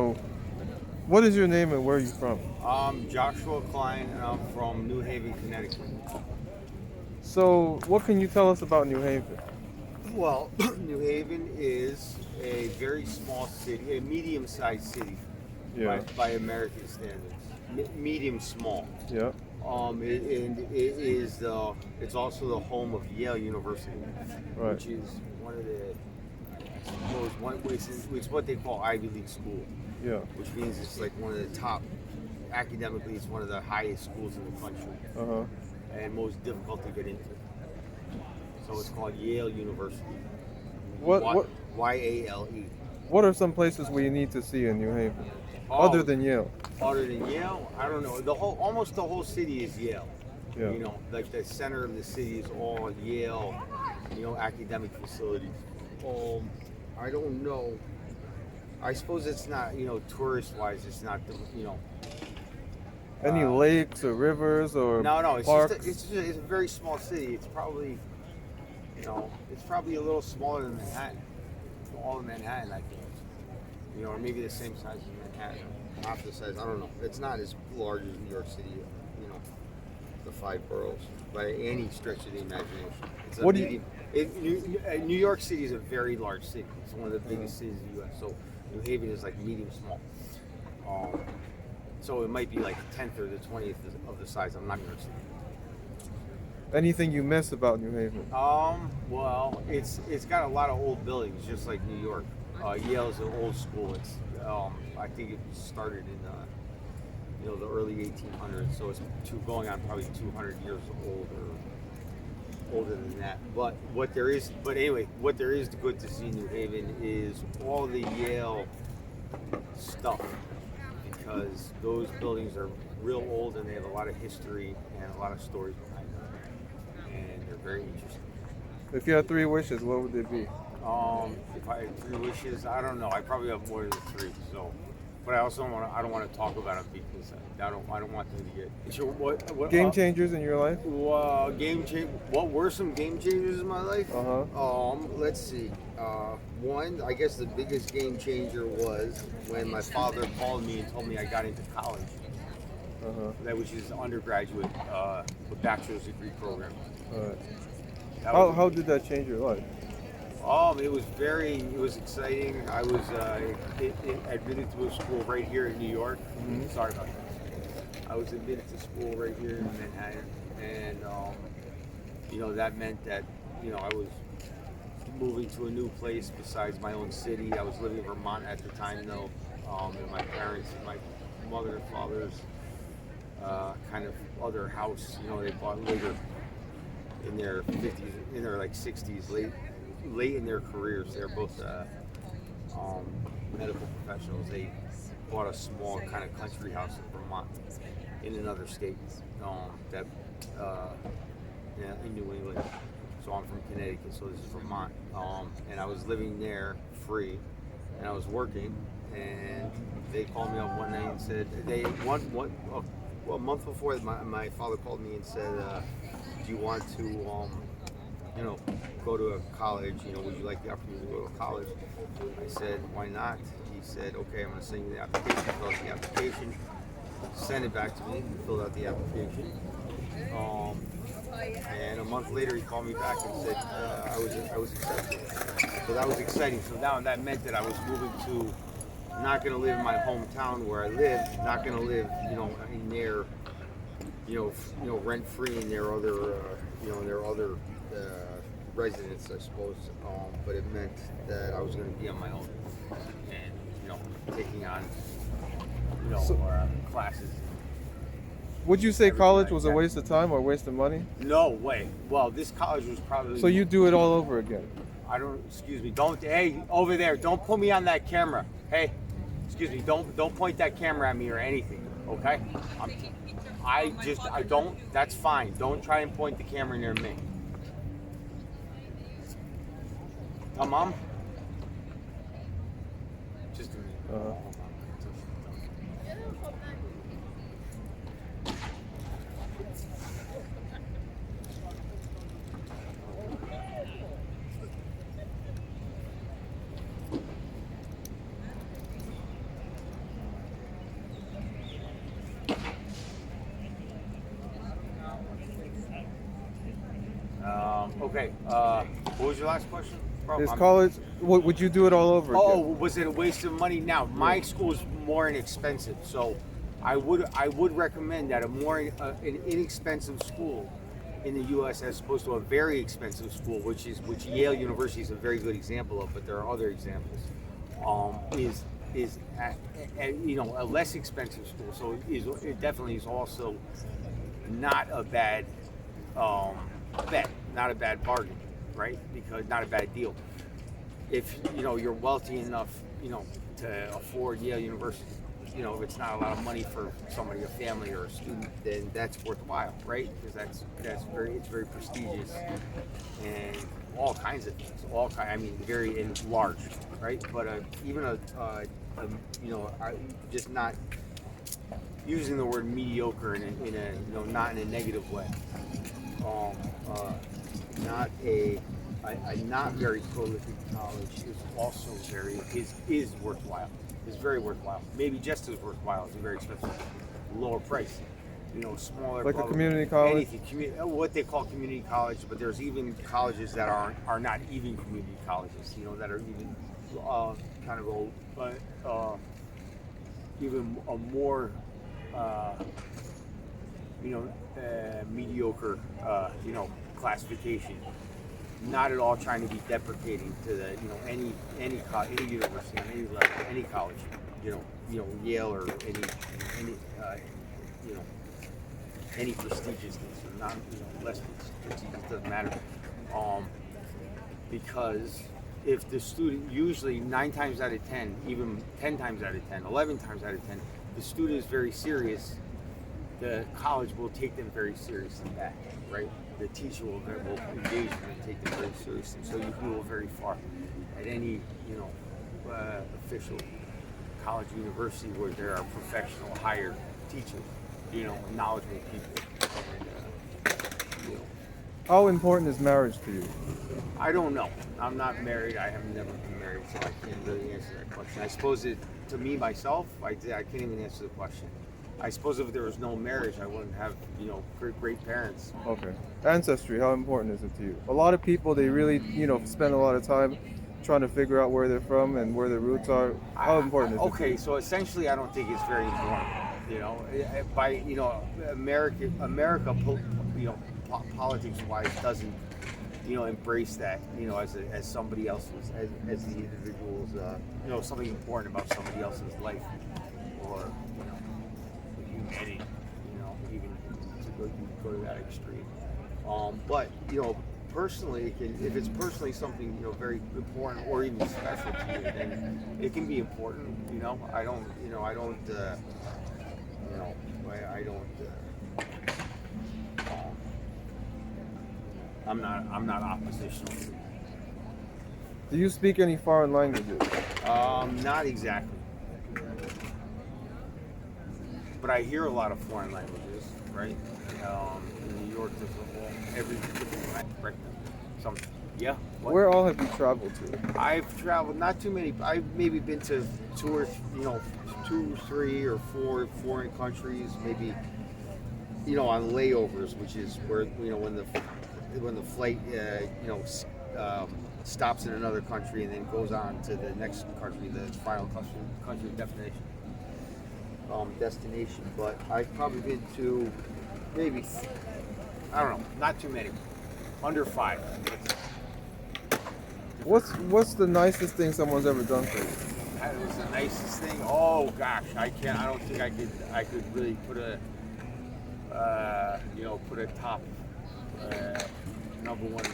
What is your name and where are you from? I'm Joshua Klein, and I'm from New Haven, Connecticut. So, what can you tell us about New Haven? Well, New Haven is a very small city, a medium-sized city Yeah, by American standards. Medium small. yeah, And it is it's also the home of Yale University, right, which is one of the most it's what they call Ivy League school, yeah, which means it's like one of the top academically. It's one of the highest schools in the country uh-huh. and most difficult to get into. So it's called Yale University. What, Y- what, YALE. what are some places we need to see in New Haven, other Oh, than Yale? other than Yale, I don't know. Almost the whole city is Yale. Yeah, You know, like the center of the city is all Yale, academic facilities. I don't know. I suppose it's not, tourist wise, it's not any uh, lakes or rivers or no, parks? it's a very small city. It's probably a little smaller than Manhattan. All of Manhattan, I think. Or maybe the same size as Manhattan. Half the size. I don't know. It's not as large as New York City. The five boroughs by any stretch of the imagination. It's a What do you? New York City is a very large city. It's one of the biggest cities in the U.S. So New Haven is like medium small. So it might be like a tenth or the 20th of the size of New York City. Anything you miss about New Haven? Well, it's got a lot of old buildings, just like New York. Yale's an old school. It's I think it started in the early 1800s, so it's going on probably 200 years older than that. But what there is good to see in New Haven is all the Yale stuff, because those buildings are real old and they have a lot of history and a lot of stories behind them, and they're very interesting. If you had three wishes, what would they be? If I had three wishes, I don't know. I probably have more than three. So, but I don't want to talk about them because I don't want them to get. So what Game changers in your life? What were some game changers in my life? Uh-huh. Let's see. One, I guess the biggest game changer was when my father called me and told me I got into college. Uh-huh. Which is undergraduate, with bachelor's degree program. All right. That was How did that change your life? It was exciting. I was admitted to a school right here in New York. Mm-hmm. Sorry about that. I was admitted to school right here in Manhattan, and that meant that I was moving to a new place besides my own city. I was living in Vermont at the time, though, and my parents, my mother and father's kind of other house, they bought later in their 50s, in their like 60s, late in their careers. They're both medical professionals. They bought a small kind of country house in Vermont, in another state, that in New England. So I'm from Connecticut, so this is Vermont, and I was living there free, and I was working, and they called me up one night and said a month before my father called me and said, do you want to go to a college, would you like the opportunity to go to college? I said, why not? He said, okay, I'm going to send you the application. Fill out the application, send it back to me. He filled out the application. And a month later, he called me back and said I was accepted. So that was exciting. So now that meant that I was moving to, not going to live in my hometown where I lived, not going to live, in their, rent free in their other, residence, I suppose. But it meant that I was going to be on my own and, taking on, classes. Would you say Everything college like was a that. waste of time or a waste of money? No way. Well, this college was probably. So you do it all over again? Excuse me, hey, over there, don't put me on that camera. Hey, excuse me, don't point that camera at me or anything, okay? That's fine. Don't try and point the camera near me. Mom? Just a minute. Uh-huh. Okay. What was your last question, bro? Is college? Would you do it all over again? Oh, was it a waste of money? Now, my school is more inexpensive, so I would recommend that an inexpensive school in the U.S. as opposed to a very expensive school, which Yale University is a very good example of, but there are other examples. Is a less expensive school, so it definitely is also not a bad bet, not a bad bargain, right? Because not a bad deal. If you're wealthy enough, to afford Yale University, if it's not a lot of money for somebody, a family or a student, then that's worthwhile, right? Because it's very prestigious and all kinds of things, very large, right? But even just not using the word mediocre in a not in a negative way. Not a not very prolific college is also is worthwhile. Is very worthwhile. Maybe just as worthwhile as a very expensive, lower price. Smaller. Like a community college. What they call community college, but there's even colleges that are not even community colleges. That are even kind of old, but even a more mediocre classification. Not at all trying to be deprecating to the any university, any level, any college, Yale or any prestigiousness or not less prestigious, doesn't matter, because if the student, usually 9 times out of 10, even 10 times out of 10, 11 times out of 10, the student is very serious, the college will take them very seriously back, right? The teacher will engage them and take them very seriously. So you can go very far at any, official college, university where there are professional, hired teachers, knowledgeable people. And, How important is marriage to you? I don't know. I'm not married. I have never been married, so I can't really answer that question. I suppose to me, myself, I can't even answer the question. I suppose if there was no marriage, I wouldn't have, great parents. Okay. Ancestry, how important is it to you? A lot of people, they really, spend a lot of time trying to figure out where they're from and where their roots are. How important is it? Okay, so essentially, I don't think it's very important. America, politics-wise, doesn't, embrace that, as somebody else's, as the individual's, something important about somebody else's life, or humanity, even to go to that extreme. But personally, if it's personally something very important or even special to you, then it can be important. I'm not oppositional. Do you speak any foreign languages? Not exactly. But I hear a lot of foreign languages, right? In New York, there's every different language, right? Yeah. What? Where all have you traveled to? I've traveled, not too many. I've maybe been to 2, 3, or 4 foreign countries, maybe, on layovers, which is where, when the flight, stops in another country and then goes on to the next country, the final country of destination. But I've probably been to maybe, I don't know, not too many, under 5. What's the nicest thing someone's ever done for you? That was the nicest thing. Oh gosh, I don't think I could really put a top number one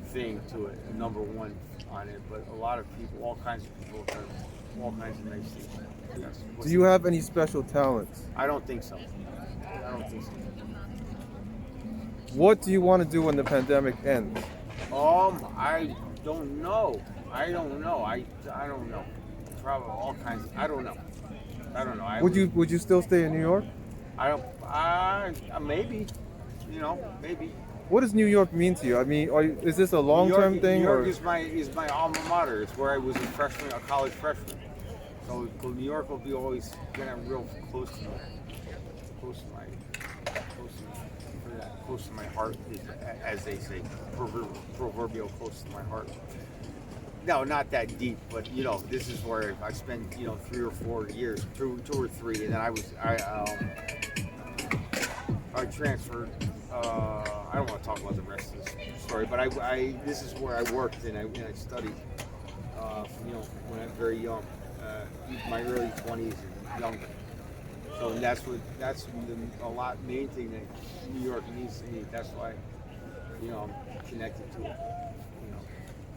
thing to it, number one on it. But a lot of people, all kinds of people, have done all kinds of nice things. Yes. Do you have any special talents? I don't think so. What do you want to do when the pandemic ends? I don't know. I don't know. Probably all kinds of, I don't know. Would you still stay in New York? Maybe. Maybe. What does New York mean to you? I mean, is this a long-term thing? New York is my alma mater. It's where I was a college freshman. So New York will be always real close to me. Close to my close to my heart, is, as they say, proverbial close to my heart. No, not that deep, but this is where I spent 3 or 4 years, two or three, and then I transferred. I don't want to talk about the rest of the story, but this is where I worked and I studied. When I was very young, my early 20s and younger. So that's main thing that New York needs to need. That's why, I'm connected to it.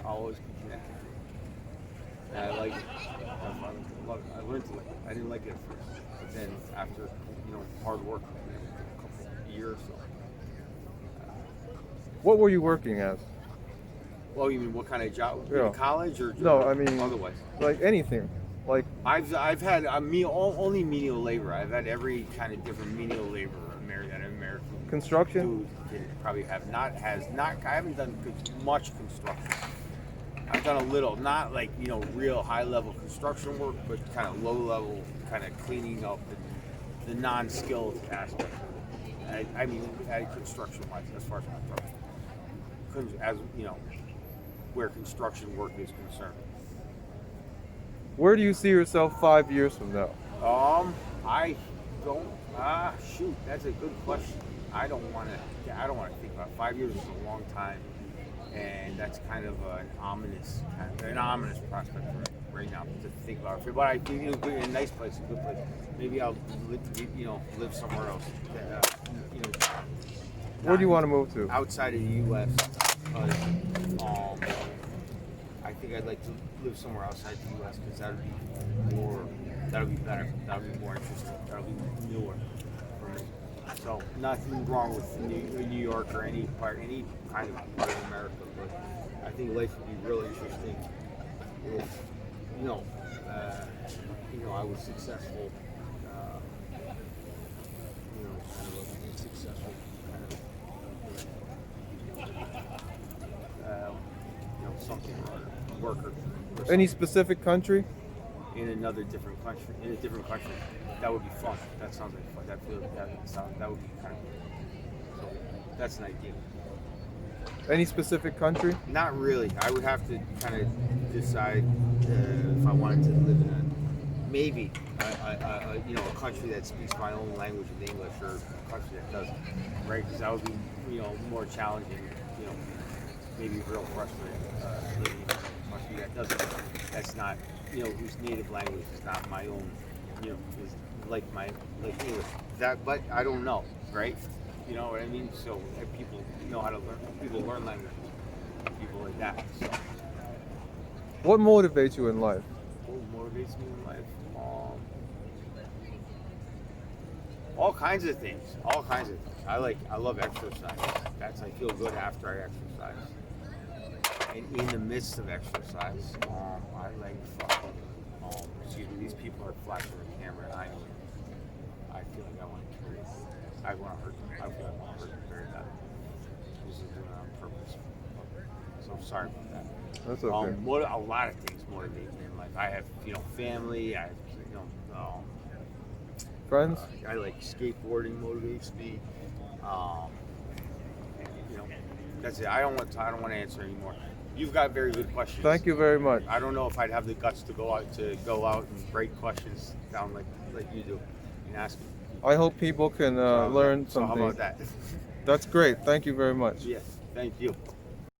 I'll always be connected to it. And I like it. I love it. I learned to like it. I didn't like it at first, but then after, hard work, a couple years or so. What were you working as? Well, you mean what kind of job? Yeah. In college or No, I mean otherwise? Like anything. Like I've had only menial labor. I've had every kind of different menial labor American construction? dude probably I haven't done much construction. I've done a little, not like real high level construction work, but kind of low level, kind of cleaning up and the non-skilled aspect. I mean, construction wise, as far as where construction work is concerned. Where do you see yourself 5 years from now? I don't. Shoot, that's a good question. I don't want to think about it. 5 years is a long time, and that's kind of an ominous prospect for right now to think about it. But I think it'll be a nice place, a good place. Maybe I'll live somewhere else. Where do you want to move to? Outside of the U.S. I think I'd like to live somewhere outside the U.S. because that'll be better. That'll be more interesting. That'll be newer for me. So nothing wrong with New York or any kind of part of America, but I think life would be really interesting if I was successful. Kind of a successful something or worker. Or Any specific country? in a different country. That would be fun. That sounds like fun. That would be kind of. So that's an idea. Any specific country? Not really. I would have to kind of decide if I wanted to live in maybe a country that speaks my own language of English, or a country that doesn't, right? Because that would be more challenging. Maybe real frustrating living in a country that doesn't. That's not whose native language is not my own. Is like English. But I don't know, right? You know what I mean? So people know how to learn. People learn language. People like that. So. What motivates you in life? What motivates me in life? All kinds of things. All kinds of things. I love exercise. I feel good after I exercise. And in the midst of exercise, I like fucking. These people are flashing the camera, and I feel like I want to kill them. I want to hurt them. I feel like I want to hurt them very bad. This is doing it on purpose. So I'm sorry about that. That's okay. A lot of things motivate me in life. I have, friends. I like skateboarding motivates me. That's it. I don't want to answer anymore. You've got very good questions. Thank you very much. I don't know if I'd have the guts to go out and break questions down like you do and ask me. I hope people can learn So something. how about that? That's great. Thank you very much. Yes. Thank you.